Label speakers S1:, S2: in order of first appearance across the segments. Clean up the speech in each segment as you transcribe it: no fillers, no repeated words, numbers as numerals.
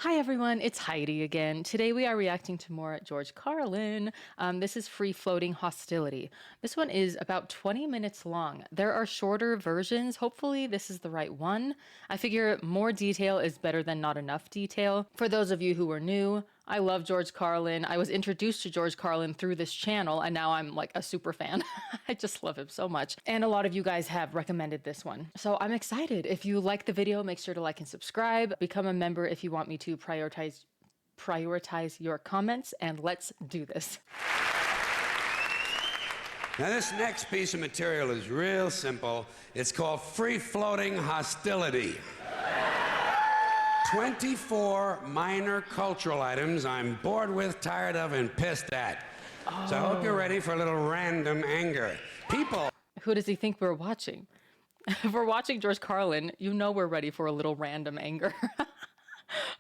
S1: Hi everyone, it's Heidi again. Today we are reacting to more George Carlin. This is Free Floating Hostility. This one is about 20 minutes long. There are shorter versions. Hopefully this is the right one. I figure more detail is better than not enough detail. For those of you who are new, I love George Carlin. I was introduced to George Carlin through this channel and now I'm like a super fan. I just love him so much. And a lot of you guys have recommended this one. So I'm excited. If you like the video, make sure to like and subscribe. Become a member if you want me to prioritize your comments, and let's do this.
S2: Now this next piece of material is real simple. It's called Free Floating Hostility. 24 minor cultural items I'm bored with, tired of, and pissed at. So I hope you're ready for a little random anger. People.
S1: Who does he think we're watching? If we're watching George Carlin, you know we're ready for a little random anger.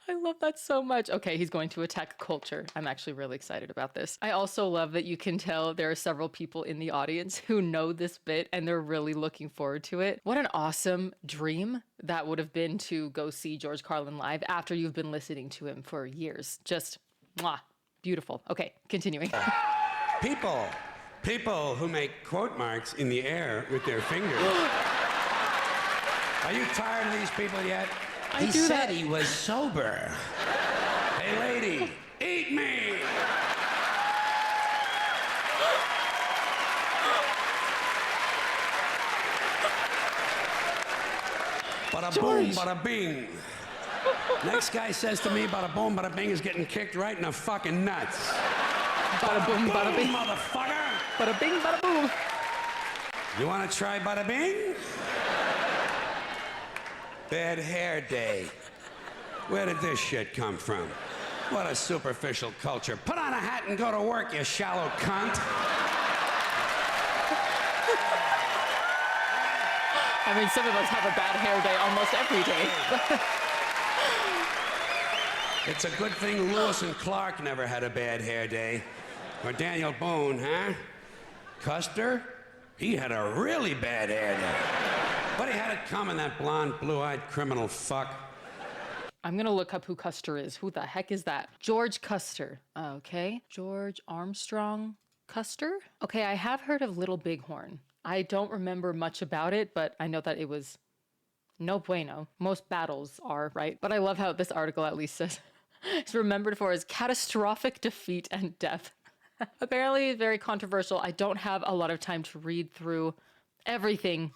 S1: I love that so much. Okay, he's going to attack culture. I'm actually really excited about this. I also love that you can tell there are several people in the audience who know this bit and they're really looking forward to it. What an awesome dream that would have been to go see George Carlin live after you've been listening to him for years. Just, mwah, beautiful. Okay, continuing.
S2: People who make quote marks in the air with their fingers. Are you tired of these people yet? He said he was sober. Hey, lady, eat me! Bada boom, bada bing. Next guy says to me, bada boom, bada bing is getting kicked right in the fucking nuts.
S1: Bada boom, bada bing.
S2: Motherfucker!
S1: Bada bing, bada boom.
S2: You wanna try bada bing? Bad hair day. Where did this shit come from? What a superficial culture. Put on a hat and go to work, you shallow cunt.
S1: I mean, some of us have a bad hair day almost every day.
S2: It's a good thing Lewis and Clark never had a bad hair day. Or Daniel Boone, huh? Custer? He had a really bad hair day. But he had it coming, that blonde, blue-eyed criminal fuck.
S1: I'm gonna look up who Custer is. Who the heck is that? George Custer. Okay. George Armstrong Custer? Okay, I have heard of Little Bighorn. I don't remember much about it, but I know that it was no bueno. Most battles are, right? But I love how this article at least says it's remembered for his catastrophic defeat and death. Apparently very controversial. I don't have a lot of time to read through everything.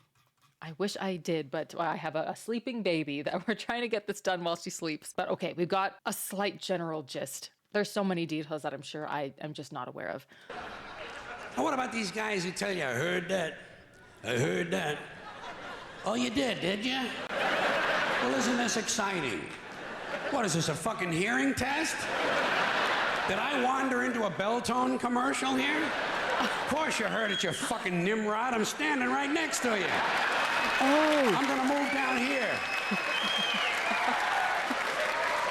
S1: I wish I did, but I have a sleeping baby that we're trying to get this done while she sleeps. But okay, we've got a slight general gist. There's so many details that I'm sure I am just not aware of.
S2: Well, what about these guys who tell you, I heard that, I heard that. Oh, you did you? Well, isn't this exciting? What is this, a fucking hearing test? Did I wander into a Belltone commercial here? Of course you heard it, you fucking Nimrod. I'm standing right next to you.
S1: Oh.
S2: I'm gonna move down here.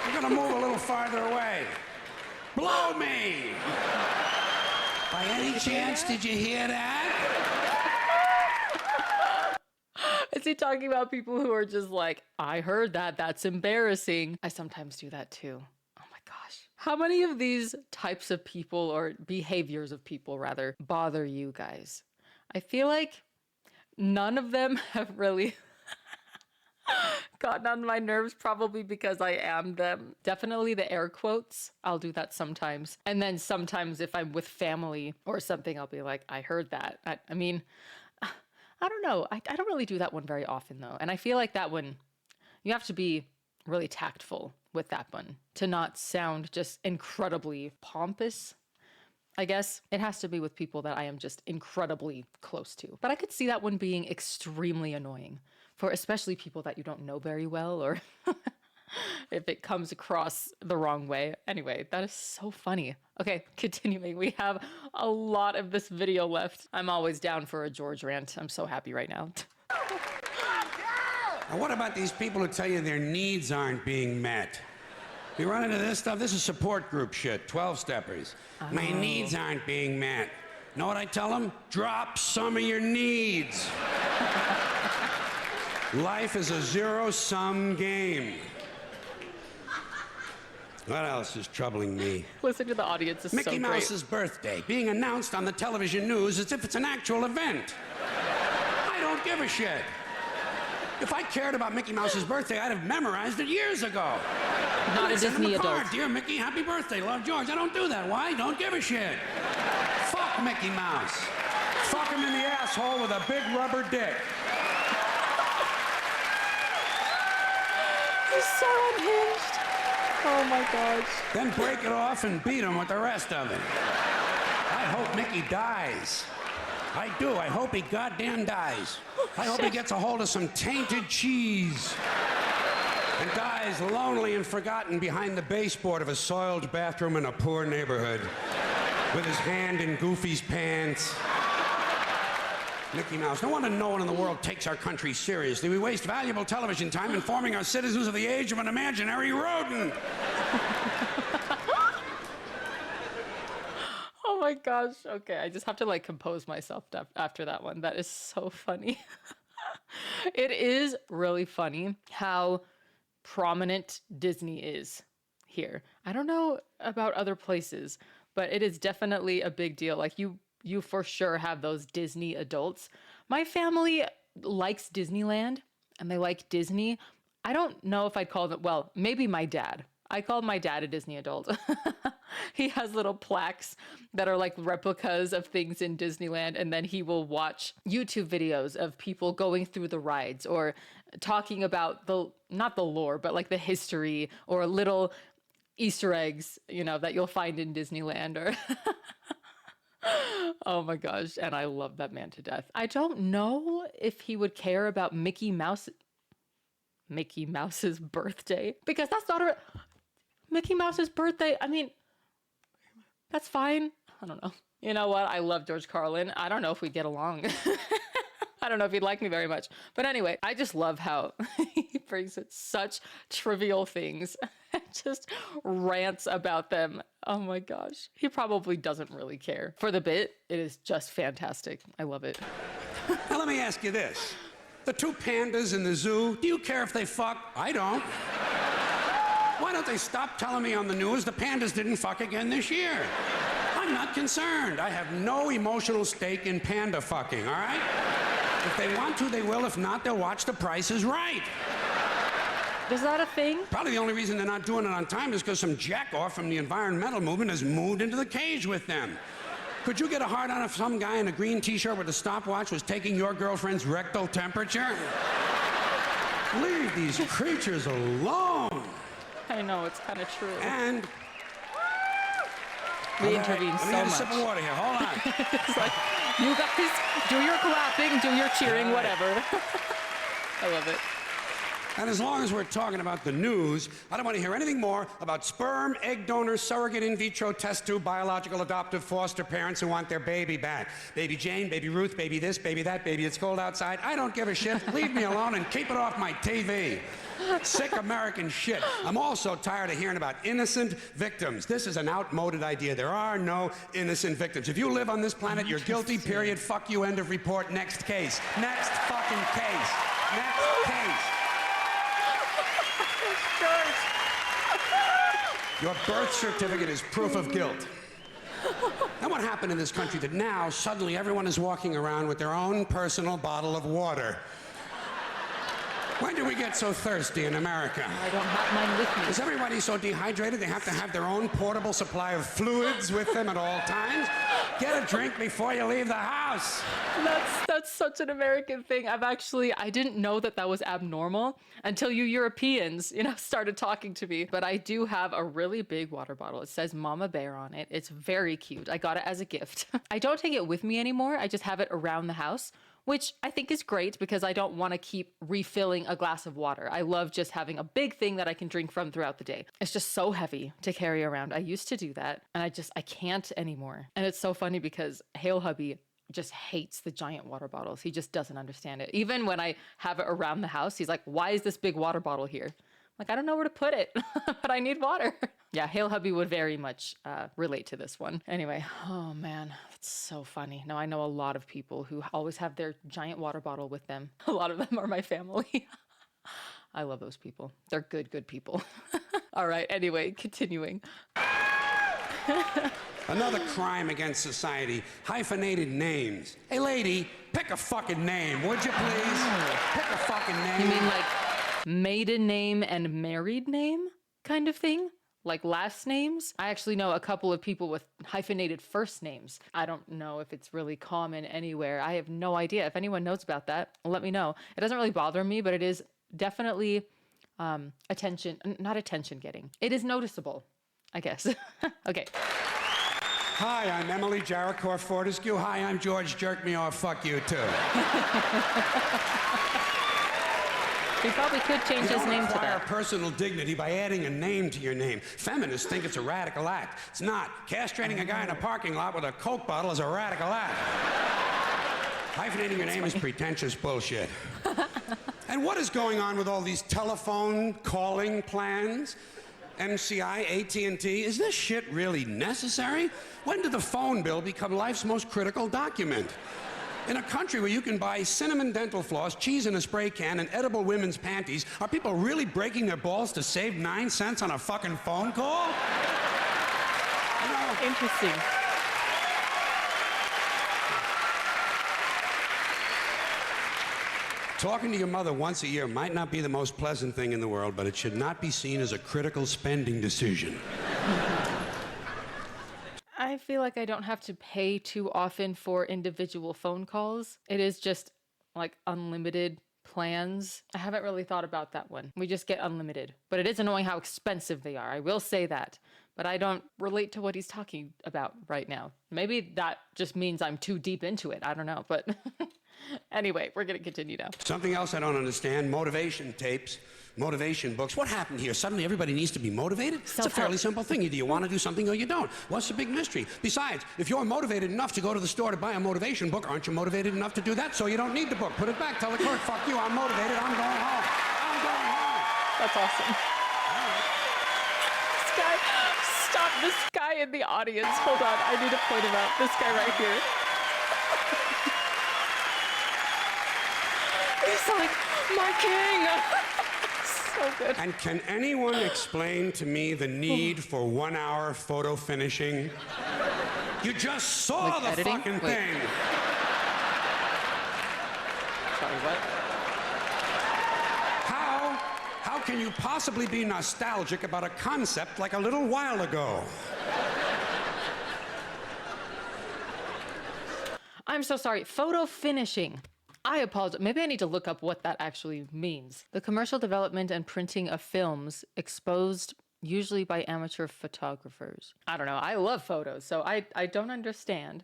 S2: I'm gonna move a little farther away. Blow me! By any chance, did you hear that?
S1: Is he talking about people who are just like, I heard that, that's embarrassing? I sometimes do that too. Oh my gosh. How many of these types of people, or behaviors of people rather, bother you guys? I feel like none of them have really gotten on my nerves, probably because I am them. Definitely the air quotes. I'll do that sometimes. And then sometimes if I'm with family or something, I'll be like, I heard that. I mean, I don't know. I don't really do that one very often though. And I feel like that one, you have to be really tactful with that one to not sound just incredibly pompous. I guess it has to be with people that I am just incredibly close to. But I could see that one being extremely annoying for especially people that you don't know very well, or if it comes across the wrong way. Anyway, that is so funny. Okay, continuing. We have a lot of this video left. I'm always down for a George rant. I'm so happy right now.
S2: Now, what about these people who tell you their needs aren't being met? You run into this stuff, this is support group shit, 12-steppers. Oh. My needs aren't being met. Know what I tell them? Drop some of your needs. Life is a zero-sum game. What else is troubling me?
S1: Listen to the audience. It's
S2: Mickey
S1: so great.
S2: Mouse's birthday being announced on the television news as if it's an actual event. I don't give a shit. If I cared about Mickey Mouse's birthday, I'd have memorized it years ago.
S1: Not a
S2: Send him
S1: Disney
S2: a card.
S1: adult.
S2: Dear Mickey, happy birthday. Love, George. I don't do that. Why? Don't give a shit. Fuck Mickey Mouse. Fuck him in the asshole with a big rubber dick.
S1: He's so unhinged. Oh my gosh.
S2: Then break it off and beat him with the rest of it. I hope Mickey dies. I do. I hope he goddamn dies. I hope he gets a hold of some tainted cheese and dies lonely and forgotten behind the baseboard of a soiled bathroom in a poor neighborhood with his hand in Goofy's pants. Mickey Mouse. No wonder no one in the world takes our country seriously. We waste valuable television time informing our citizens of the age of an imaginary rodent.
S1: Oh my gosh. Okay, I just have to like compose myself after that one. That is so funny. It is really funny how prominent Disney is here. I don't know about other places, but it is definitely a big deal. Like you for sure have those Disney adults. My family likes Disneyland and they like Disney. I don't know if I'd call them, well, maybe my dad. I called my dad a Disney adult. He has little plaques that are like replicas of things in Disneyland, and then he will watch YouTube videos of people going through the rides or talking about not the lore, but like the history or little Easter eggs, you know, that you'll find in Disneyland or oh my gosh, and I love that man to death. I don't know if he would care about Mickey Mouse's birthday, because that's not Mickey Mouse's birthday. I mean, that's fine. I don't know. You know what? I love George Carlin. I don't know if we get along. I don't know if he'd like me very much. But anyway, I just love how he brings it such trivial things and just rants about them. Oh my gosh. He probably doesn't really care. For the bit, it is just fantastic. I love it.
S2: Now let me ask you this. The two pandas in the zoo, do you care if they fuck? I don't. Why don't they stop telling me on the news the pandas didn't fuck again this year? I'm not concerned. I have no emotional stake in panda fucking, all right? If they want to, they will. If not, they'll watch The Price is Right.
S1: Is that a thing?
S2: Probably the only reason they're not doing it on time is because some jackoff from the environmental movement has moved into the cage with them. Could you get a hard on if some guy in a green t-shirt with a stopwatch was taking your girlfriend's rectal temperature? Leave these creatures alone.
S1: I know, it's kind of true.
S2: And
S1: we intervene so much.
S2: Let me get a sip of water here. Hold on.
S1: It's like, you guys do your clapping, do your cheering, whatever. I love it.
S2: And as long as we're talking about the news, I don't want to hear anything more about sperm, egg donors, surrogate in vitro test tube, biological, adoptive, foster parents who want their baby back. Baby Jane, baby Ruth, baby this, baby that, baby it's cold outside. I don't give a shit. Leave me alone and keep it off my TV. Sick American shit. I'm also tired of hearing about innocent victims. This is an outmoded idea. There are no innocent victims. If you live on this planet, you're guilty, period. Fuck you, end of report. Next case. Next fucking case. Next case. Your birth certificate is proof of guilt. Now what happened in this country that now suddenly everyone is walking around with their own personal bottle of water? When did we get so thirsty in America?
S1: I don't have mine with me.
S2: Is everybody so dehydrated they have to have their own portable supply of fluids with them at all times? Get a drink before you leave the house.
S1: That's such an American thing. I didn't know that was abnormal until you Europeans, started talking to me. But I do have a really big water bottle. It says Mama Bear on it. It's very cute. I got it as a gift. I don't take it with me anymore. I just have it around the house, which I think is great because I don't want to keep refilling a glass of water. I love just having a big thing that I can drink from throughout the day. It's just so heavy to carry around. I used to do that and I can't anymore. And it's so funny because HailHeidi just hates the giant water bottles. He just doesn't understand it. Even when I have it around the house, he's like, why is this big water bottle here? Like, I don't know where to put it, but I need water. Yeah, HailHeidi would very much relate to this one. Anyway, oh man, that's so funny. Now I know a lot of people who always have their giant water bottle with them. A lot of them are my family. I love those people. They're good people. All right, anyway, continuing.
S2: Another crime against society, hyphenated names. Hey, lady, pick a fucking name, would you please? Pick a fucking name.
S1: You mean like maiden name and married name kind of thing? Like last names? I actually know a couple of people with hyphenated first names. I don't know if it's really common anywhere. I have no idea. If anyone knows about that, let me know. It doesn't really bother me, but it is definitely not attention getting. It is noticeable, I guess. Okay.
S2: Hi, I'm Emily Jericho Fortescue. Hi, I'm George Jerk Me Off. Fuck you, too.
S1: He probably could change his name to that.
S2: Personal dignity by adding a name to your name. Feminists think it's a radical act. It's not. Castrating a guy in a parking lot with a Coke bottle is a radical act. Hyphenating your name is pretentious bullshit. And what is going on with all these telephone calling plans? MCI, AT&T, is this shit really necessary? When did the phone bill become life's most critical document? In a country where you can buy cinnamon dental floss, cheese in a spray can, and edible women's panties, are people really breaking their balls to save 9 cents on a fucking phone call? You know,
S1: interesting.
S2: Talking to your mother once a year might not be the most pleasant thing in the world, but it should not be seen as a critical spending decision.
S1: I feel like I don't have to pay too often for individual phone calls. It is just like unlimited plans. I haven't really thought about that one. We just get unlimited. But it is annoying how expensive they are. I will say that. But I don't relate to what he's talking about right now. Maybe that just means I'm too deep into it. I don't know. But anyway, we're going to continue now.
S2: Something else I don't understand, motivation tapes, motivation books. What happened here? Suddenly everybody needs to be motivated? It's a fairly simple thing. Either you want to do something or you don't. What's the big mystery? Besides, if you're motivated enough to go to the store to buy a motivation book, aren't you motivated enough to do that? So you don't need the book. Put it back. Tell the clerk, fuck you, I'm motivated. I'm going home. I'm going home.
S1: That's awesome. This guy, stop. This guy in the audience. Hold on. I need to point him out. This guy right here. He's like, my king. So good.
S2: And can anyone explain to me the need for 1 hour photo finishing? You just saw
S1: like
S2: the
S1: editing?
S2: fucking
S1: Wait.
S2: thing.
S1: Sorry, what?
S2: How can you possibly be nostalgic about a concept like a little while ago?
S1: I'm so sorry. Photo finishing. I apologize. Maybe I need to look up what that actually means. The commercial development and printing of films exposed usually by amateur photographers. I don't know. I love photos, so I don't understand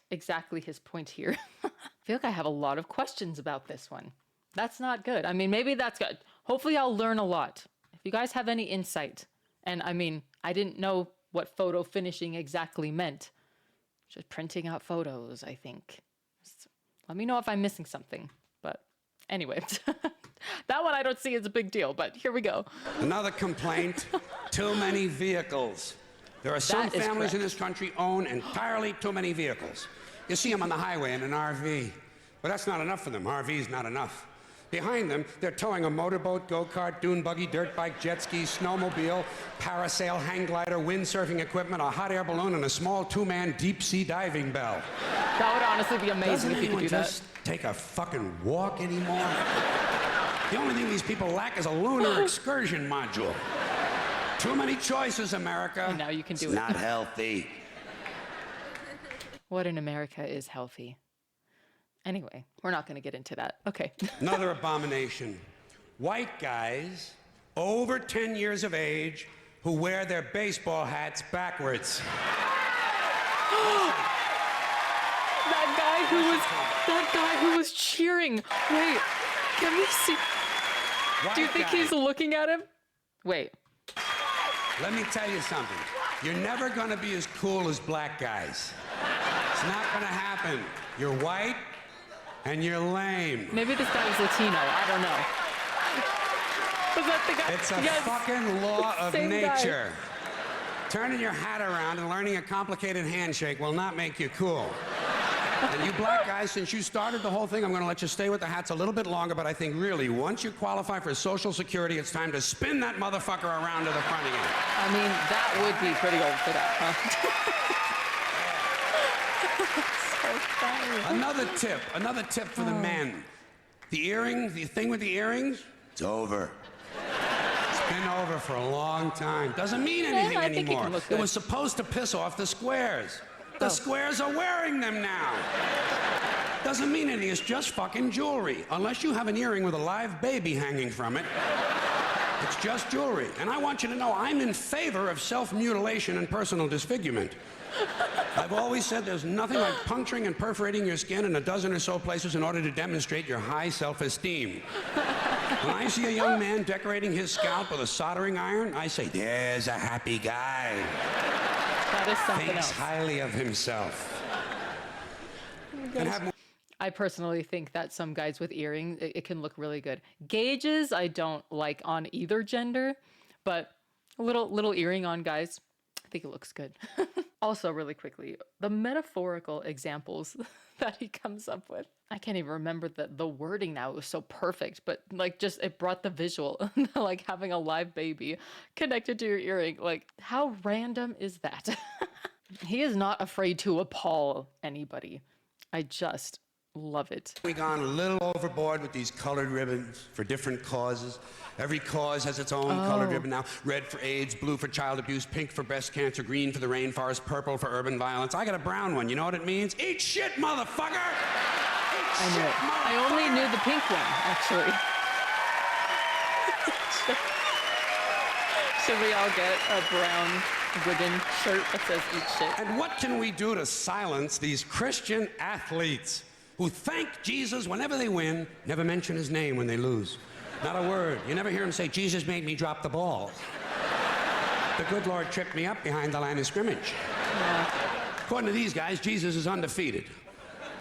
S1: exactly his point here. I feel like I have a lot of questions about this one. That's not good. I mean, maybe that's good. Hopefully I'll learn a lot. If you guys have any insight, and I mean, I didn't know what photo finishing exactly meant. Just printing out photos, I think. Let me know if I'm missing something. But anyway, that one I don't see as a big deal, but here we go.
S2: Another complaint, too many vehicles. There are some families in this country own entirely too many vehicles. You see them on the highway in an RV, but that's not enough for them. RV's not enough. Behind them, they're towing a motorboat, go-kart, dune buggy, dirt bike, jet ski, snowmobile, parasail, hang glider, windsurfing equipment, a hot air balloon, and a small two-man deep-sea diving bell.
S1: That would honestly be amazing if you could do that.
S2: Doesn't anyone just take a fucking walk anymore? The only thing these people lack is a lunar excursion module. Too many choices, America.
S1: And now you can do
S2: it's
S1: it.
S2: Not healthy.
S1: What in America is healthy? Anyway, we're not going to get into that. Okay.
S2: Another abomination. White guys over 10 years of age who wear their baseball hats backwards.
S1: That guy who was cheering. Wait, can we see? Do you think he's looking at him? Wait.
S2: Let me tell you something. You're never going to be as cool as black guys. It's not going to happen. You're white and you're lame.
S1: Maybe this guy was Latino. I don't know. Was that the guy?
S2: It's a fucking law of nature. Turning your hat around and learning a complicated handshake will not make you cool. And you black guys, since you started the whole thing, I'm going to let you stay with the hats a little bit longer, but I think really, once you qualify for Social Security, it's time to spin that motherfucker around to the front again.
S1: I mean, that would be pretty old for that, huh?
S2: Another tip for the men. The earrings, the thing with the earrings, it's over. It's been over for a long time. Doesn't mean anything
S1: I think
S2: anymore.
S1: it can look
S2: It
S1: good.
S2: was supposed to piss off the squares. The squares are wearing them now. Doesn't mean anything, it's just fucking jewelry. Unless you have an earring with a live baby hanging from it, it's just jewelry. And I want you to know I'm in favor of self-mutilation and personal disfigurement. I've always said there's nothing like puncturing and perforating your skin in a dozen or so places in order to demonstrate your high self-esteem. When I see a young man decorating his scalp with a soldering iron, I say, there's a happy guy.
S1: That is something
S2: Thinks
S1: else.
S2: highly of himself. And have
S1: I personally think that some guys with earrings, it can look really good. Gauges, I don't like on either gender, but a little earring on guys, I think it looks good. Also, really quickly, the metaphorical examples that he comes up with. I can't even remember the wording now. It was so perfect, but like just it brought the visual, like having a live baby connected to your earring. Like, how random is that? He is not afraid to appall anybody. I just love it.
S2: we gone a little overboard with these colored ribbons for different causes? Every cause has its own colored ribbon now. Red for AIDS, blue for child abuse, pink for breast cancer, green for the rainforest, purple for urban violence. I got a brown one. You know what it means? Eat shit, motherfucker!
S1: I knew it. I only knew the pink one, actually. Should we all get a brown ribbon shirt that says "Eat shit"?
S2: And what can we do to silence these Christian athletes who thank Jesus whenever they win, never mention his name when they lose? Not a word. You never hear him say, Jesus made me drop the ball. The good Lord tripped me up behind the line of scrimmage.
S1: Yeah.
S2: According to these guys, Jesus is undefeated.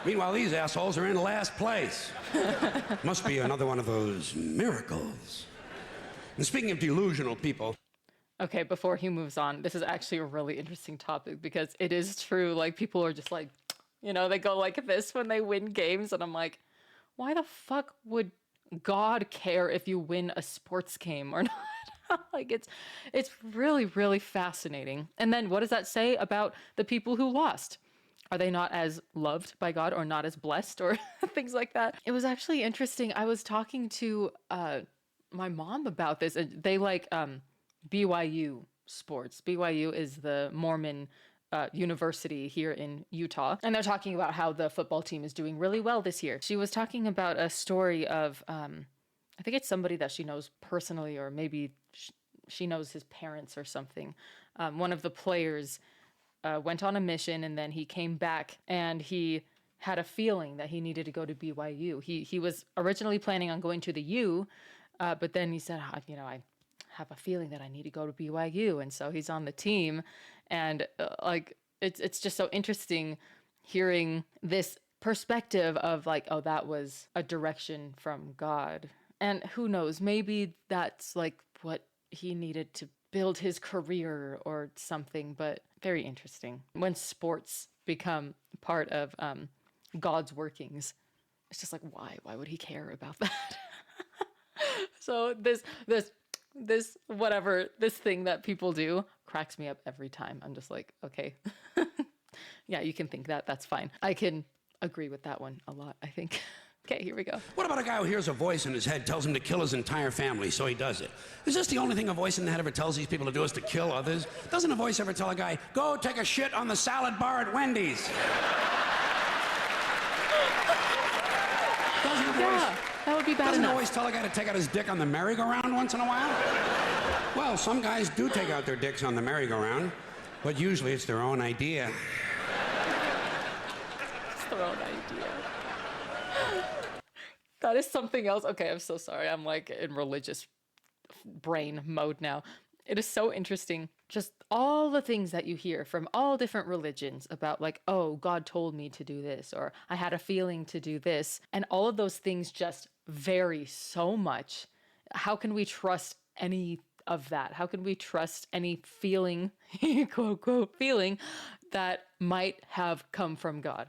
S2: Meanwhile, these assholes are in last place. Must be another one of those miracles. And speaking of delusional people,
S1: Okay, before he moves on, this is actually a really interesting topic because it is true. Like, people are just like, they go like this when they win games. And I'm like, why the fuck would God care if you win a sports game or not? Like, it's really, really fascinating. And then what does that say about the people who lost? Are they not as loved by God or not as blessed or things like that? It was actually interesting. I was talking to my mom about this, and they like BYU sports. BYU is the Mormon university here in Utah. And they're talking about how the football team is doing really well this year. She was talking about a story of, I think it's somebody that she knows personally, or maybe she knows his parents or something. One of the players went on a mission, and then he came back and he had a feeling that he needed to go to BYU. He was originally planning on going to the U, but then he said, I have a feeling that I need to go to BYU. And so he's on the team. And it's just so interesting hearing this perspective of like, oh, that was a direction from God. And who knows, maybe that's like what he needed to build his career or something, but very interesting. When sports become part of God's workings, it's just like, why? Why would he care about that? So this thing that people do cracks me up every time. I'm just like, okay, yeah, you can think that. That's fine. I can agree with that one a lot, I think. Okay, here we go.
S2: what about a guy who hears a voice in his head tells him to kill his entire family, so he does it? Is this the only thing a voice in the head ever tells these people to do, is to kill others? Doesn't a voice ever tell a guy, go take a shit on the salad bar at Wendy's? Doesn't a voice...
S1: Yeah, that would be bad
S2: Doesn't
S1: enough.
S2: always tell a guy to take out his dick on the merry-go-round once in a while? Well, some guys do take out their dicks on the merry-go-round, but usually it's their own idea.
S1: It's their own idea. That is something else. Okay, I'm so sorry. I'm like in religious brain mode now. It is so interesting. Just all the things that you hear from all different religions about like, oh, God told me to do this, or I had a feeling to do this. And all of those things just vary so much. How can we trust any of that? How can we trust any feeling, quote, quote, feeling that might have come from God?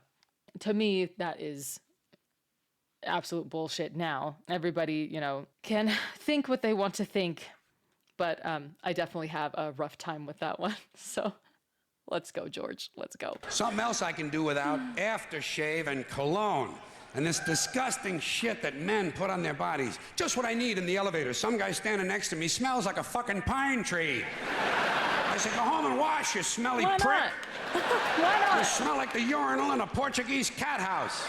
S1: To me, that is absolute bullshit now. Everybody, can think what they want to think, but I definitely have a rough time with that one. So let's go, George. Let's go.
S2: Something else I can do without: aftershave and cologne. And this disgusting shit that men put on their bodies. Just what I need in the elevator. Some guy standing next to me smells like a fucking pine tree. I said, go home and wash, you smelly
S1: Why
S2: prick.
S1: not? Why not?
S2: You smell like the urinal in a Portuguese cat house.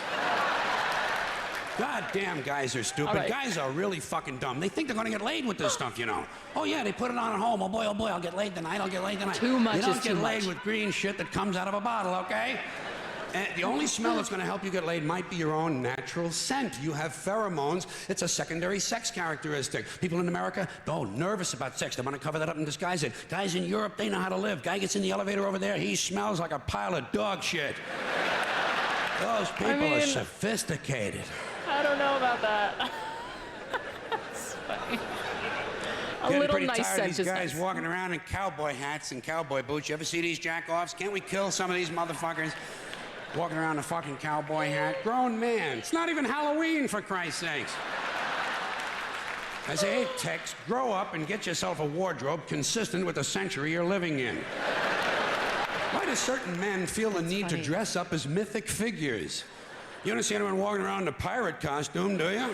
S2: God damn, guys are stupid.
S1: Right.
S2: Guys are really fucking dumb. They think they're gonna get laid with this stuff, Oh yeah, they put it on at home. Oh boy, I'll get laid tonight. I'll get laid tonight.
S1: Too much
S2: You don't
S1: is
S2: get
S1: too
S2: laid
S1: much.
S2: with green shit that comes out of a bottle, okay? And the only smell that's going to help you get laid might be your own natural scent. You have pheromones. It's a secondary sex characteristic. People in America, nervous about sex. They want to cover that up and disguise it. Guys in Europe, they know how to live. Guy gets in the elevator over there, he smells like a pile of dog shit. Those people are sophisticated.
S1: I don't know about that. It's funny. A
S2: Getting
S1: little
S2: pretty
S1: nice
S2: tired
S1: scent
S2: of these
S1: is
S2: guys
S1: nice.
S2: walking around in cowboy hats and cowboy boots. You ever see these jack-offs? Can't we kill some of these motherfuckers? Walking around in a fucking cowboy hat. Grown man. It's not even Halloween, for Christ's sakes. I say, hey, Tex, grow up and get yourself a wardrobe consistent with the century you're living in. Why do certain men feel the need to dress up as mythic figures? You don't see anyone walking around in a pirate costume, do you?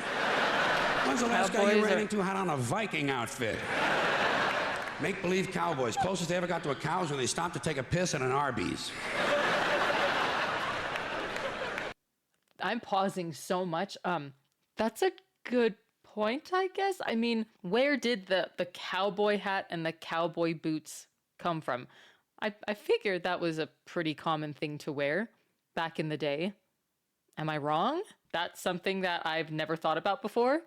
S2: When's the last guy you ran into had on a Viking outfit? Make-believe cowboys. Closest they ever got to a cow is when they stopped to take a piss at an Arby's.
S1: I'm pausing so much. That's a good point, I guess. I mean, where did the cowboy hat and the cowboy boots come from? I figured that was a pretty common thing to wear back in the day. Am I wrong? That's something that I've never thought about before.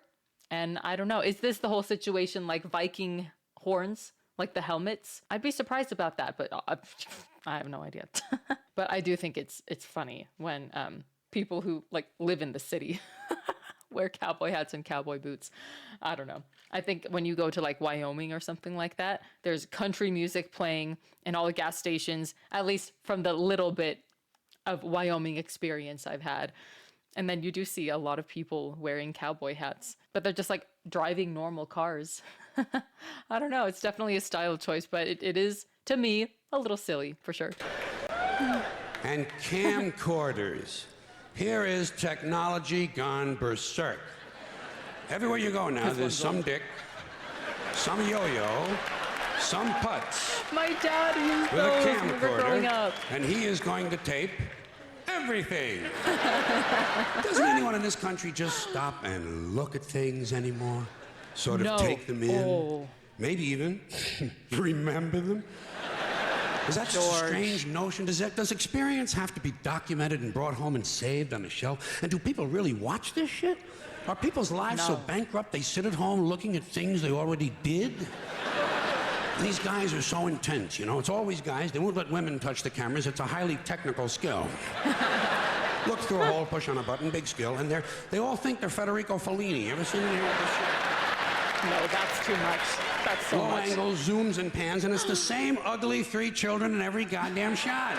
S1: And I don't know. Is this the whole situation like Viking horns, like the helmets? I'd be surprised about that, but I have no idea. But I do think it's funny when people who like live in the city wear cowboy hats and cowboy boots. I don't know. I think when you go to like Wyoming or something like that, there's country music playing in all the gas stations, at least from the little bit of Wyoming experience I've had. And then you do see a lot of people wearing cowboy hats, but they're just like driving normal cars. I don't know. It's definitely a style choice, but it is, to me, a little silly for sure.
S2: And camcorders. Here is technology gone berserk. Everywhere you go now, there's some dick, some yo-yo, some putz
S1: My dad used
S2: with a
S1: those when we were growing
S2: camcorder,
S1: up.
S2: and he is going to tape everything. Doesn't anyone in this country just stop and look at things anymore? Sort of take them in?
S1: Oh.
S2: Maybe even remember them? Is that just a
S1: George.
S2: strange notion? Does experience have to be documented and brought home and saved on a shelf? And do people really watch this shit? Are people's lives so
S1: No.
S2: bankrupt they sit at home looking at things they already did? These guys are so intense, It's always guys. They won't let women touch the cameras. It's a highly technical skill. Look through a hole, push on a button, big skill, and they all think they're Federico Fellini. You ever seen any of this shit?
S1: No, that's too much. That's so
S2: Low
S1: much.
S2: angles, zooms, and pans, and it's the same ugly 3 children in every goddamn shot.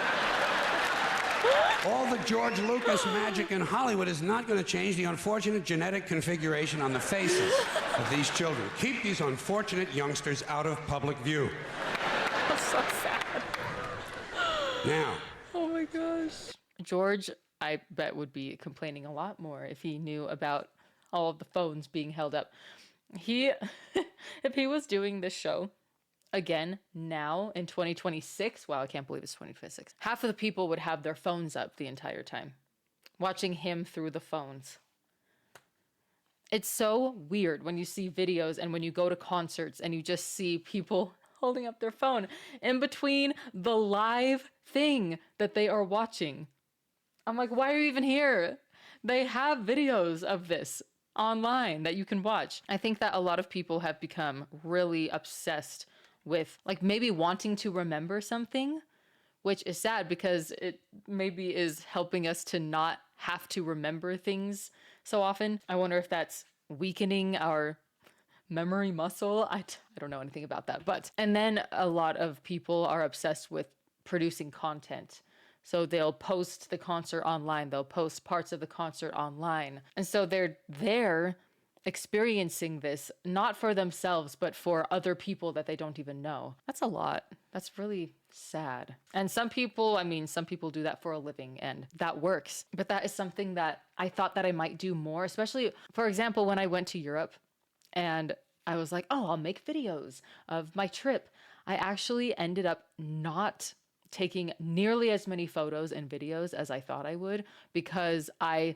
S2: All the George Lucas magic in Hollywood is not going to change the unfortunate genetic configuration on the faces of these children. Keep these unfortunate youngsters out of public view.
S1: That's so sad.
S2: Now,
S1: Oh my gosh. George, I bet, would be complaining a lot more if he knew about all of the phones being held up. If he was doing this show again now in 2026, wow, I can't believe it's 2026. Half of the people would have their phones up the entire time, watching him through the phones. It's so weird when you see videos and when you go to concerts and you just see people holding up their phone in between the live thing that they are watching. I'm like, why are you even here? They have videos of this online that you can watch. I think that a lot of people have become really obsessed with like maybe wanting to remember something, which is sad because it maybe is helping us to not have to remember things so often. I wonder if that's weakening our memory muscle. I don't know anything about that, and then a lot of people are obsessed with producing content. So they'll post the concert online. They'll post parts of the concert online. And so they're there experiencing this, not for themselves, but for other people that they don't even know. That's a lot. That's really sad. And some people, I mean, some people do that for a living and that works. But that is something that I thought that I might do more, especially, for example, when I went to Europe and I was like, oh, I'll make videos of my trip. I actually ended up not taking nearly as many photos and videos as I thought I would because I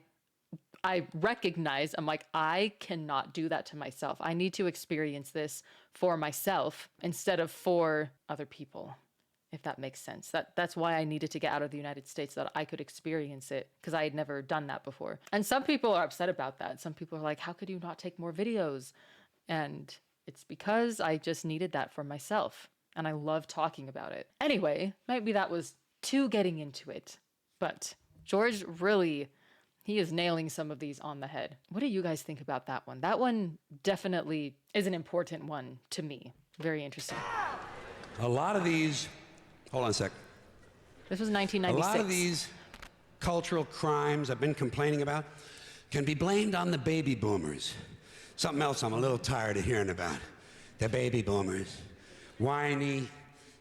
S1: recognize, I'm like, I cannot do that to myself. I need to experience this for myself instead of for other people, if that makes sense. That's why I needed to get out of the United States, so that I could experience it, because I had never done that before. And some people are upset about that. Some people are like, how could you not take more videos? And it's because I just needed that for myself. And I love talking about it. Anyway, maybe that was too getting into it. But George really, he is nailing some of these on the head. What do you guys think about that one? That one definitely is an important one to me. Very interesting.
S2: A lot of these, hold on a sec.
S1: This was 1996.
S2: A lot of these cultural crimes I've been complaining about can be blamed on the baby boomers. Something else I'm a little tired of hearing about. The baby boomers. Whiny,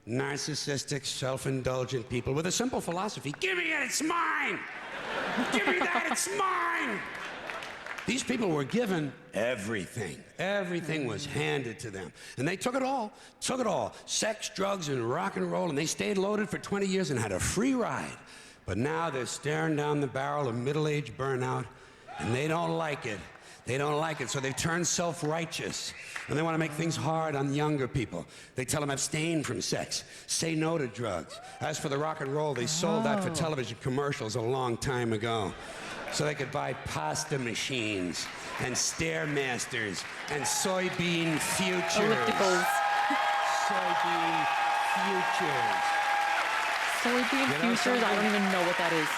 S2: narcissistic, self-indulgent people with a simple philosophy. Give me it, it's mine! Give me that, it's mine! These people were given everything. Everything was handed to them. And they took it all. Sex, drugs, and rock and roll, and they stayed loaded for 20 years and had a free ride. But now they're staring down the barrel of middle-age burnout, and they don't like it. They don't like it, so they've turned self-righteous. And they want to make things hard on younger people. They tell them abstain from sex, say no to drugs. As for the rock and roll, they sold that for television commercials a long time ago. So they could buy pasta machines and Stairmasters and soybean futures.
S1: Ellipticals.
S2: Soybean futures.
S1: Soybean futures? I don't even know what that is.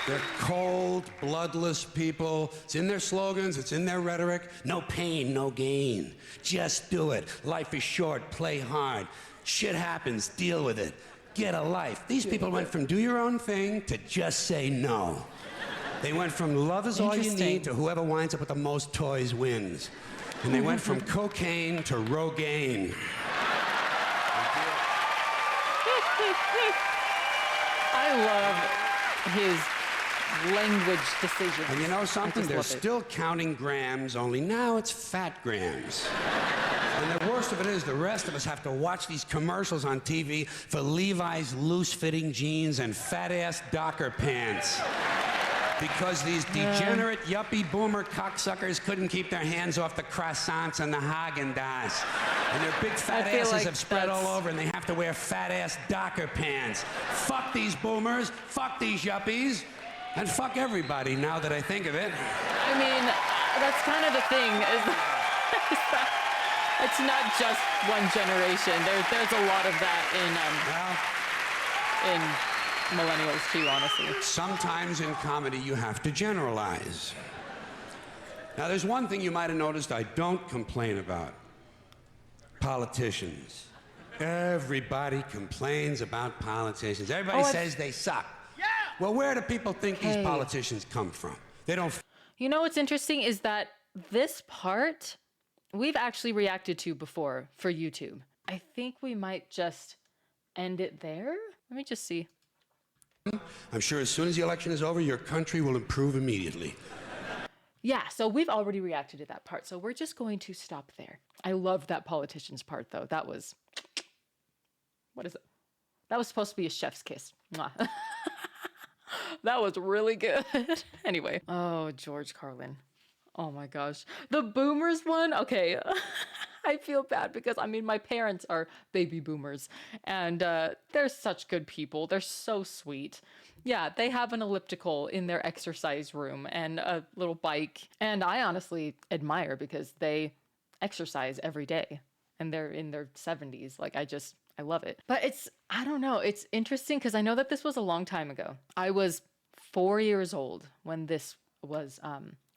S2: They're cold, bloodless people. It's in their slogans, it's in their rhetoric. No pain, no gain. Just do it. Life is short, play hard. Shit happens, deal with it. Get a life. These people went from do your own thing to just say no. They went from love is all you need to whoever winds up with the most toys wins. And they went from cocaine to Rogaine.
S1: I love his language decisions.
S2: And you know something? They're still counting grams, only now it's fat grams. And the worst of it is the rest of us have to watch these commercials on TV for Levi's loose-fitting jeans and fat-ass Docker pants. Because these degenerate, yuppie, boomer cocksuckers couldn't keep their hands off the croissants and the Haagen-Dazs. And their big fat asses have spread all over, and they have to wear fat-ass Docker pants. Fuck these boomers, fuck these yuppies, and fuck everybody, now that I think of it.
S1: I mean, that's kind of the thing, is that it's not just one generation. There's a lot of that in millennials too, honestly.
S2: Sometimes in comedy you have to generalize. Now there's one thing you might have noticed I don't complain about. Politicians. Everybody complains about politicians. Everybody says they suck. Yeah! Well, where do people think these politicians come from? They don't...
S1: You know what's interesting is that this part we've actually reacted to before for YouTube. I think we might just end it there. Let me just see.
S2: I'm sure as soon as the election is over, your country will improve immediately.
S1: Yeah, so we've already reacted to that part, so we're just going to stop there. I loved that politicians part, though. That was... What is it? That was supposed to be a chef's kiss. Mwah. That was really good. Anyway. Oh, George Carlin. Oh my gosh. The boomers one? Okay. I feel bad because, I mean, my parents are baby boomers and they're such good people. They're so sweet. Yeah, they have an elliptical in their exercise room and a little bike. And I honestly admire because they exercise every day and they're in their 70s. Like, I love it. But I don't know. It's interesting because I know that this was a long time ago. I was 4 years old when this was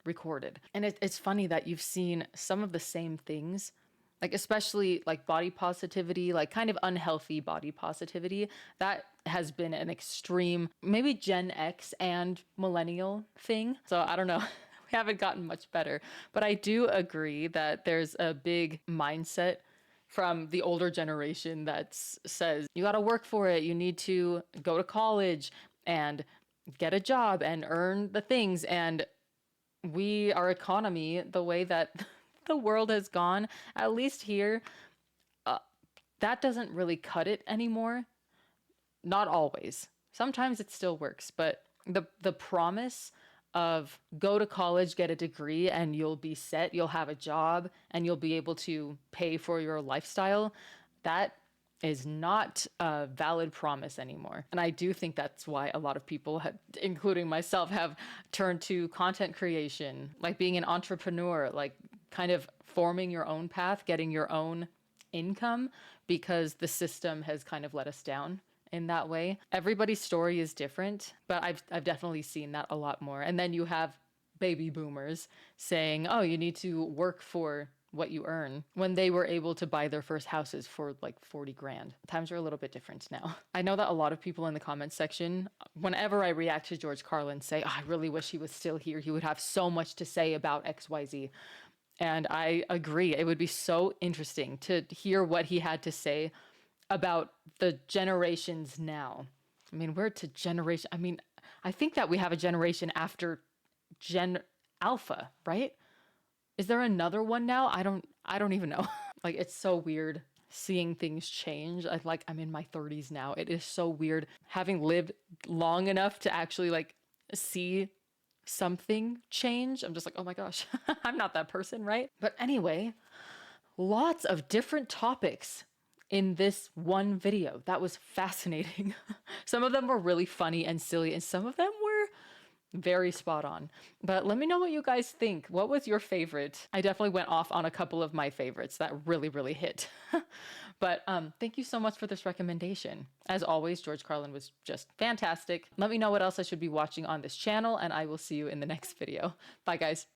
S1: recorded. And it's funny that you've seen some of the same things like especially like body positivity, like kind of unhealthy body positivity. That has been an extreme, maybe Gen X and millennial thing. So I don't know. We haven't gotten much better, but I do agree that there's a big mindset from the older generation that says you got to work for it. You need to go to college and get a job and earn the things. And our economy, the way that the world has gone, at least here, that doesn't really cut it anymore. Not always. Sometimes it still works, but the promise of go to college, get a degree, and you'll be set, you'll have a job, and you'll be able to pay for your lifestyle, that is not a valid promise anymore. And I do think that's why a lot of people, including myself, have turned to content creation, like being an entrepreneur, like kind of forming your own path, getting your own income, because the system has kind of let us down in that way. Everybody's story is different, but I've definitely seen that a lot more. And then you have baby boomers saying, "Oh, you need to work for what you earn," when they were able to buy their first houses for like 40 grand. Times are a little bit different now. I know that a lot of people in the comments section, whenever I react to George Carlin, say, "Oh, I really wish he was still here. He would have so much to say about XYZ." And I agree. It would be so interesting to hear what he had to say about the generations now. I mean, we're to generation. I mean, I think that we have a generation after Gen Alpha, right? Is there another one now? I don't even know. Like, it's so weird seeing things change. I'm in my 30s now. It is so weird having lived long enough to actually like see something change. I'm just like, "Oh my gosh, I'm not that person," right? But anyway, lots of different topics in this one video. That was fascinating. Some of them were really funny and silly, and some of them were very spot on. But let me know what you guys think. What was your favorite? I definitely went off on a couple of my favorites that really, really hit. But thank you so much for this recommendation. As always, George Carlin was just fantastic. Let me know what else I should be watching on this channel, and I will see you in the next video. Bye, guys.